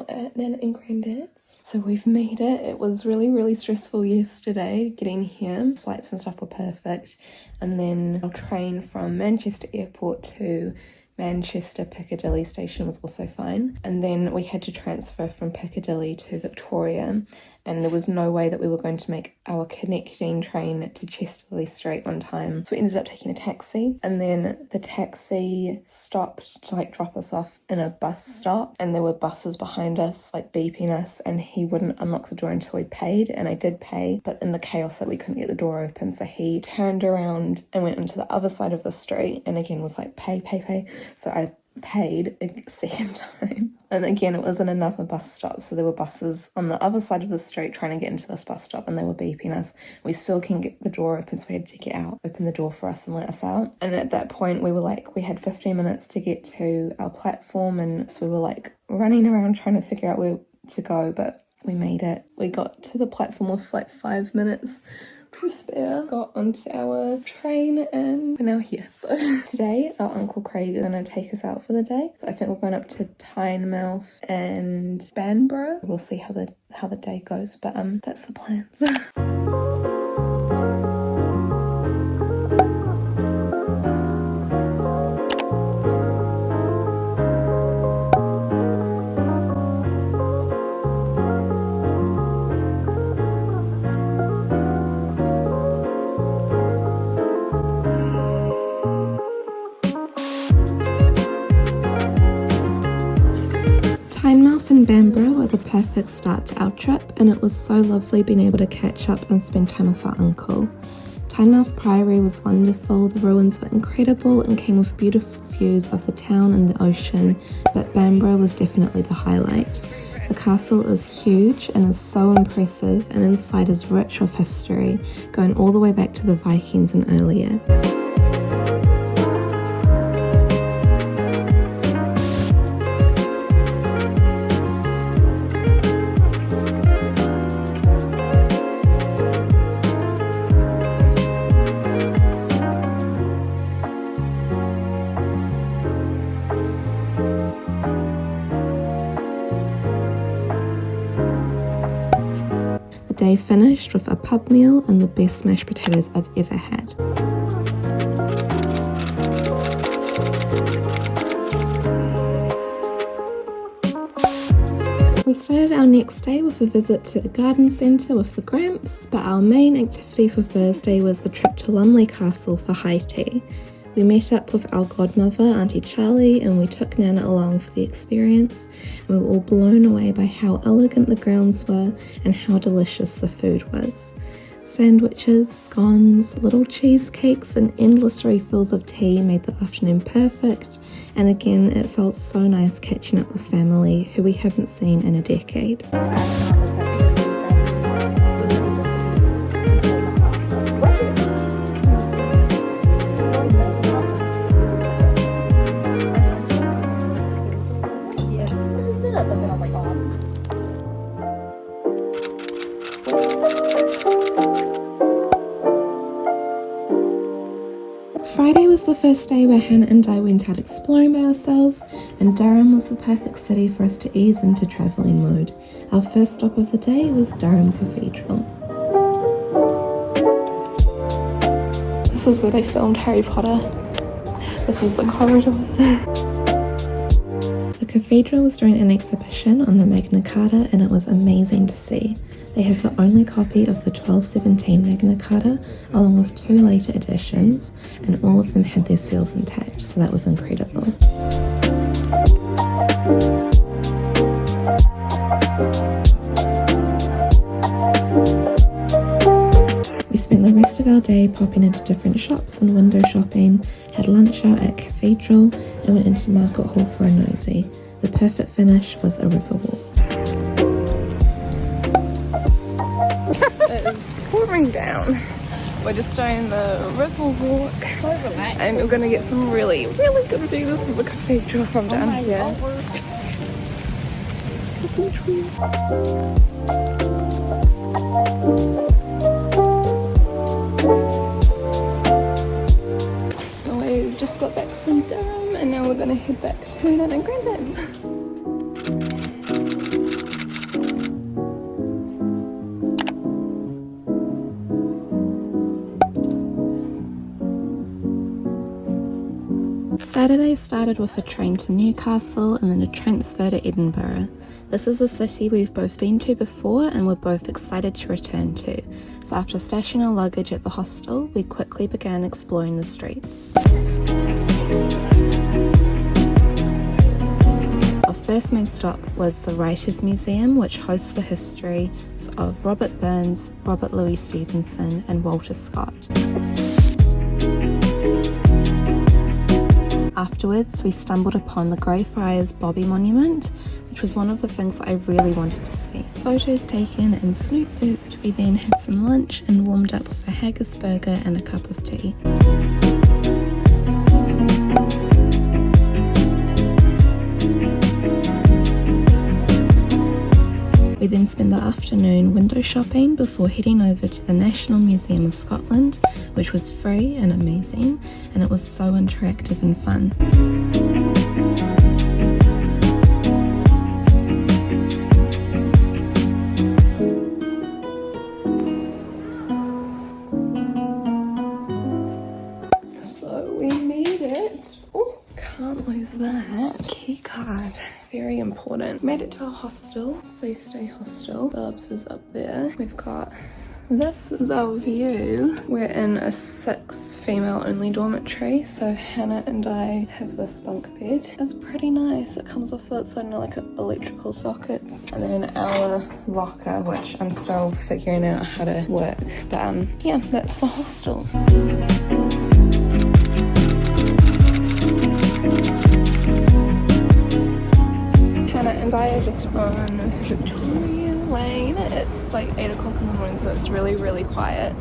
at Nana and Granddad's. So we've made it. It was really stressful yesterday getting here. Flights and stuff were perfect. And then our train from Manchester Airport to Manchester Piccadilly station was also fine. And then we had to transfer from Piccadilly to Victoria, and there was no way that we were going to make our connecting train to Chesterley Street on time. So we ended up taking a taxi, and then the taxi stopped to like drop us off in a bus stop, and there were buses behind us like beeping us, and he wouldn't unlock the door until we'd paid, and I did pay, but in the chaos that we couldn't get the door open, so he turned around and went into the other side of the street and again was like pay. So I paid a second time, and again it was in another bus stop, so there were buses on the other side of the street trying to get into this bus stop, and they were beeping us. We still couldn't get the door open, so we had to get out, open the door for us and let us out. And at that point we were like, we had 15 minutes to get to our platform, and so we were like running around trying to figure out where to go, but we made it. We got to the platform with like 5 minutes to spare, got onto our train, and we're now here. So today our Uncle Craig is going to take us out for the day, so I think we're going up to Tynemouth and Bamburgh. We'll see how the day goes, but that's the plans. Tynemouth and Bamburgh were the perfect start to our trip, and it was so lovely being able to catch up and spend time with our uncle. Tynemouth Priory was wonderful, the ruins were incredible and came with beautiful views of the town and the ocean, but Bamburgh was definitely the highlight. The castle is huge and is so impressive, and inside is rich with history, going all the way back to the Vikings and earlier. Day finished with a pub meal and the best mashed potatoes I've ever had. We started our next day with a visit to the garden centre with the Gramps, but our main activity for Thursday was the trip to Lumley Castle for high tea. We met up with our godmother, Auntie Charlie, and we took Nana along for the experience, and we were all blown away by how elegant the grounds were and how delicious the food was. Sandwiches, scones, little cheesecakes and endless refills of tea made the afternoon perfect, and again it felt so nice catching up with family who we haven't seen in a decade. Friday was the first day where Hannah and I went out exploring by ourselves, and Durham was the perfect city for us to ease into travelling mode. Our first stop of the day was Durham Cathedral. This is where they filmed Harry Potter. This is the corridor. The cathedral was doing an exhibition on the Magna Carta, and it was amazing to see. They have the only copy of the 1217 Magna Carta, along with 2 later editions, and all of them had their seals intact, so that was incredible. We spent the rest of our day popping into different shops and window shopping, had lunch out at Cathedral, and went into Market Hall for a nosy. The perfect finish was a river walk. It is pouring down. We're just doing the river walk, and we're going to get some really good views of the cathedral from down here. We just got back from Durham, and now we're going to head back to Nana and Granddad's. Saturday started with a train to Newcastle and then a transfer to Edinburgh. This is a city we've both been to before and we're both excited to return to. So after stashing our luggage at the hostel, we quickly began exploring the streets. Our first main stop was the Writers' Museum, which hosts the histories of Robert Burns, Robert Louis Stevenson and Walter Scott. Afterwards, we stumbled upon the Greyfriars Bobby Monument, which was one of the things that I really wanted to see. Photos taken and snoot booped, we then had some lunch and warmed up with a haggis burger and a cup of tea. We then spent the afternoon window shopping before heading over to the National Museum of Scotland, which was free and amazing, and it was so interactive and fun. So we made it. Oh, can't lose that. Key card. Very important. Made it to our hostel, Safe Stay Hostel. Bubs is up there. We've got, this is our view. We're in a 6 female only dormitory, so Hannah and I have this bunk bed. It's pretty nice. It comes off that side, like electrical sockets, and then our locker, which I'm still figuring out how to work. But yeah, that's the hostel. And I are just on Victoria Lane. It's like 8 o'clock in the morning, so it's really, really quiet.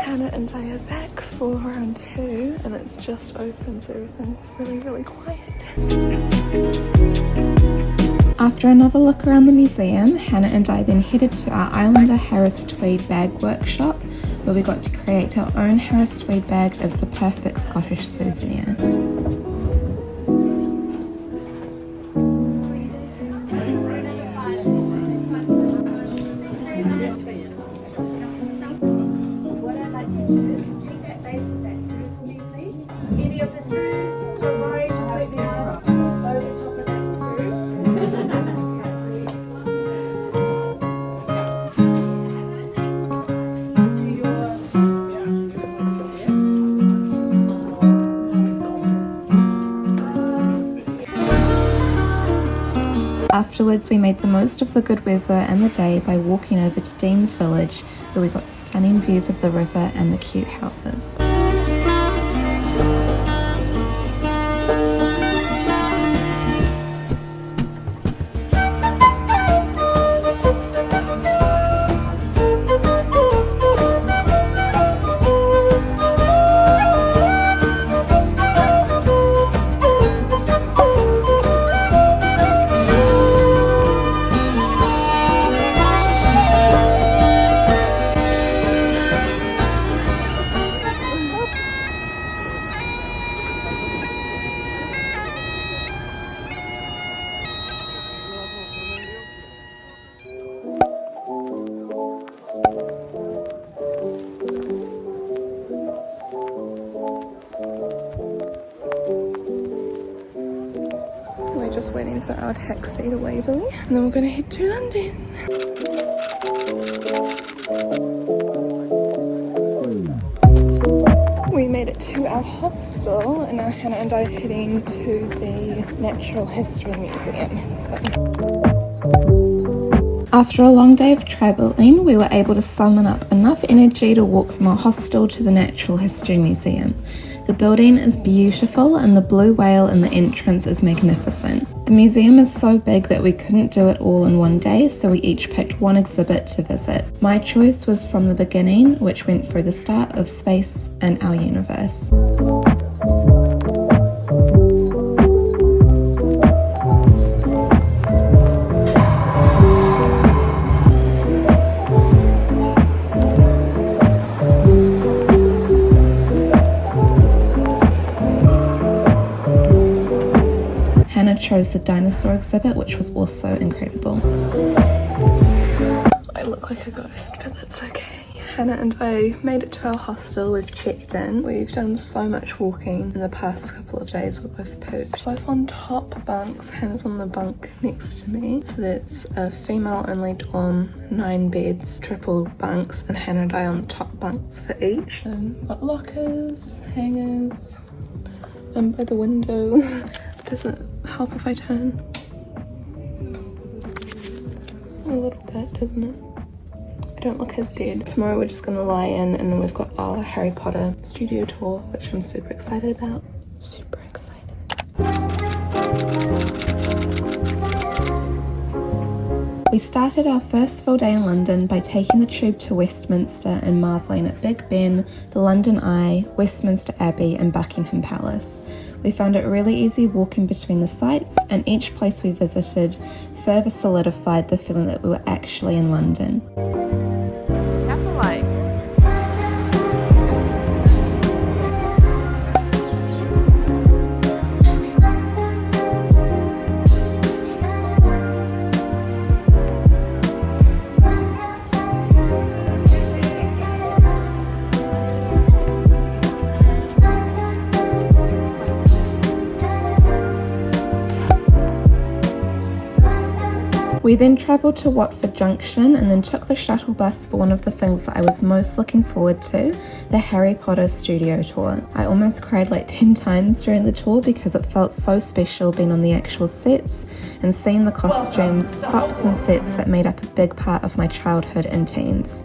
Hannah and I are back for round 2, and it's just open, so everything's really, really quiet. After another look around the museum, Hannah and I then headed to our Islander Harris Tweed bag workshop, where we got to create our own Harris Tweed bag as the perfect Scottish souvenir. What I'd like you to do is take that base of that screw for me, please. Any of the screws, don't worry, just let me know. Over the top of that screw. Afterwards, we made the most of the good weather and the day by walking over to Dean's Village, where we got stunning views of the river and the cute houses. We're just waiting for our taxi to Waverley, and then we're going to head to London. We made it to our hostel, and now Hannah and I are heading to the Natural History Museum. After a long day of travelling, we were able to summon up enough energy to walk from our hostel to the Natural History Museum. The building is beautiful and the blue whale in the entrance is magnificent. The museum is so big that we couldn't do it all in one day, so we each picked one exhibit to visit. My choice was From the Beginning, which went through the start of space and our universe. chose the dinosaur exhibit, which was also incredible. I look like a ghost, but that's okay. Hannah and I made it to our hostel. We've checked in. We've done so much walking in the past couple of days. We're both pooped. Both on top bunks. Hannah's on the bunk next to me. So that's a female only dorm, 9 beds, triple bunks, and Hannah and I on the top bunks for each. Got lockers, hangers, and by the window. Does it help if I turn? A little bit, doesn't it? Don't look as dead. Tomorrow we're just gonna lie in, and then we've got our Harry Potter studio tour, which I'm super excited about. Super excited. We started our first full day in London by taking the tube to Westminster and marvelling at Big Ben, the London Eye, Westminster Abbey and Buckingham Palace. We found it really easy walking between the sites, and each place we visited further solidified the feeling that we were actually in London. We then travelled to Watford Junction and then took the shuttle bus for one of the things that I was most looking forward to, the Harry Potter studio tour. I almost cried like 10 times during the tour because it felt so special being on the actual sets and seeing the costumes, props and sets that made up a big part of my childhood and teens.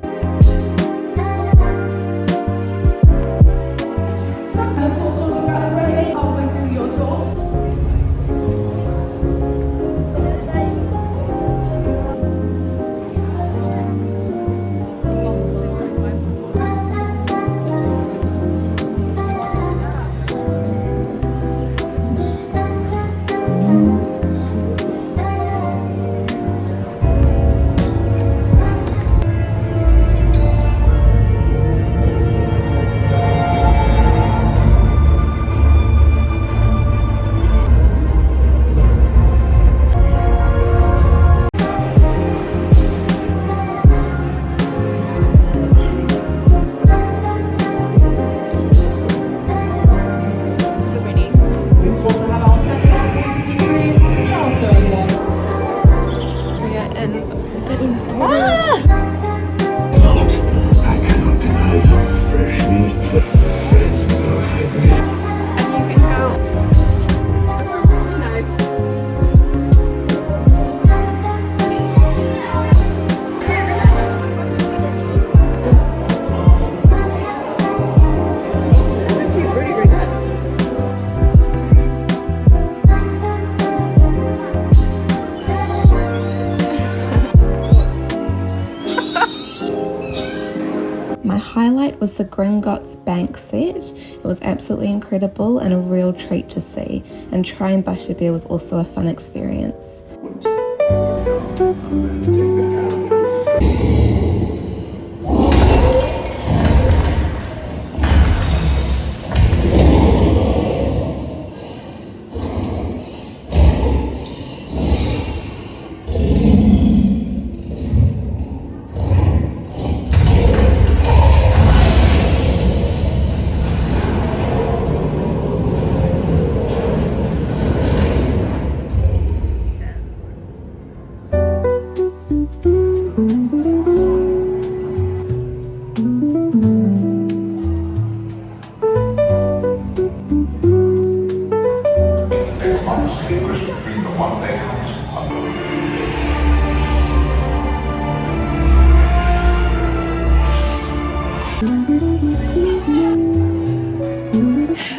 Was the Gringotts bank set. It was absolutely incredible and a real treat to see, and trying butterbeer was also a fun experience.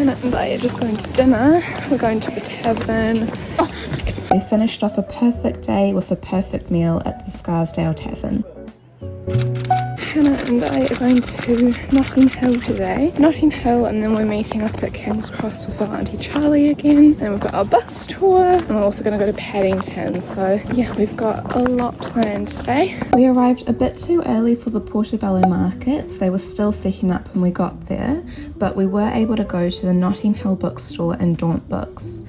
Hannah and I are just going to dinner. We're going to a tavern. We finished off a perfect day with a perfect meal at the Scarsdale Tavern. Hannah and I are going to Notting Hill today. Notting Hill, and then we're meeting up at King's Cross with our Auntie Charlie again. And we've got our bus tour, and we're also going to go to Paddington. So yeah, we've got a lot planned today. We arrived a bit too early for the Portobello markets. They were still setting up when we got there, but we were able to go to the Notting Hill bookstore and Daunt Books.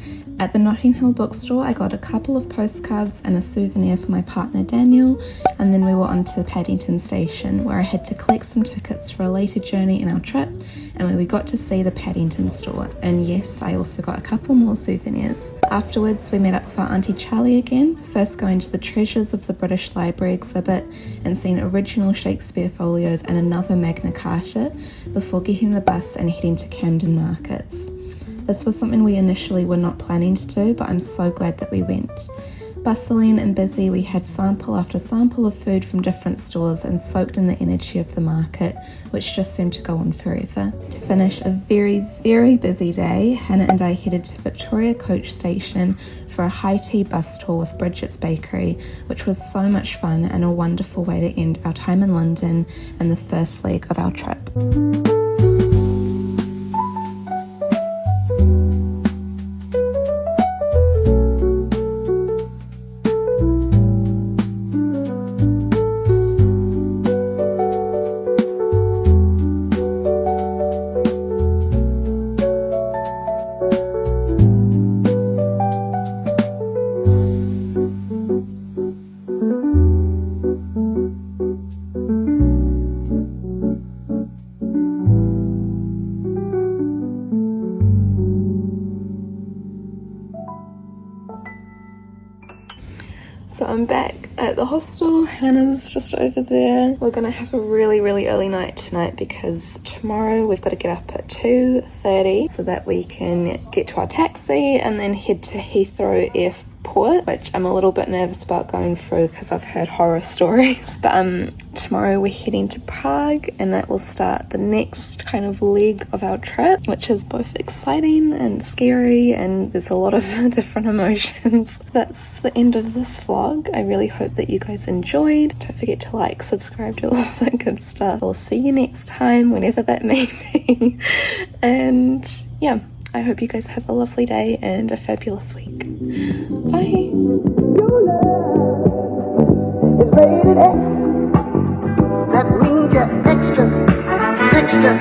At the Notting Hill bookstore, I got a couple of postcards and a souvenir for my partner Daniel, and then we were on to Paddington Station, where I had to collect some tickets for a later journey in our trip, and where we got to see the Paddington store. And yes, I also got a couple more souvenirs. Afterwards, we met up with our Auntie Charlie again, first going to the Treasures of the British Library exhibit and seeing original Shakespeare folios and another Magna Carta, before getting the bus and heading to Camden Markets. This was something we initially were not planning to do, but I'm so glad that we went. Bustling and busy, we had sample after sample of food from different stores and soaked in the energy of the market, which just seemed to go on forever. To finish a very, very busy day, Hannah and I headed to Victoria Coach Station for a high tea bus tour with Bridget's Bakery, which was so much fun and a wonderful way to end our time in London and the first leg of our trip. So I'm back at the hostel. Hannah's just over there. We're gonna have a really, really early night tonight because tomorrow we've got to get up at 2:30 so that we can get to our taxi and then head to Heathrow Airport, which I'm a little bit nervous about going through because I've heard horror stories. But tomorrow we're heading to Prague, and that will start the next kind of leg of our trip, which is both exciting and scary, and there's a lot of different emotions. That's the end of this vlog. I really hope that you guys enjoyed. Don't forget to like, subscribe, do all that good stuff. I'll see you next time, whenever that may be. And yeah, I hope you guys have a lovely day and a fabulous week. Bye. Your love is rated X. That means you're extra, extra.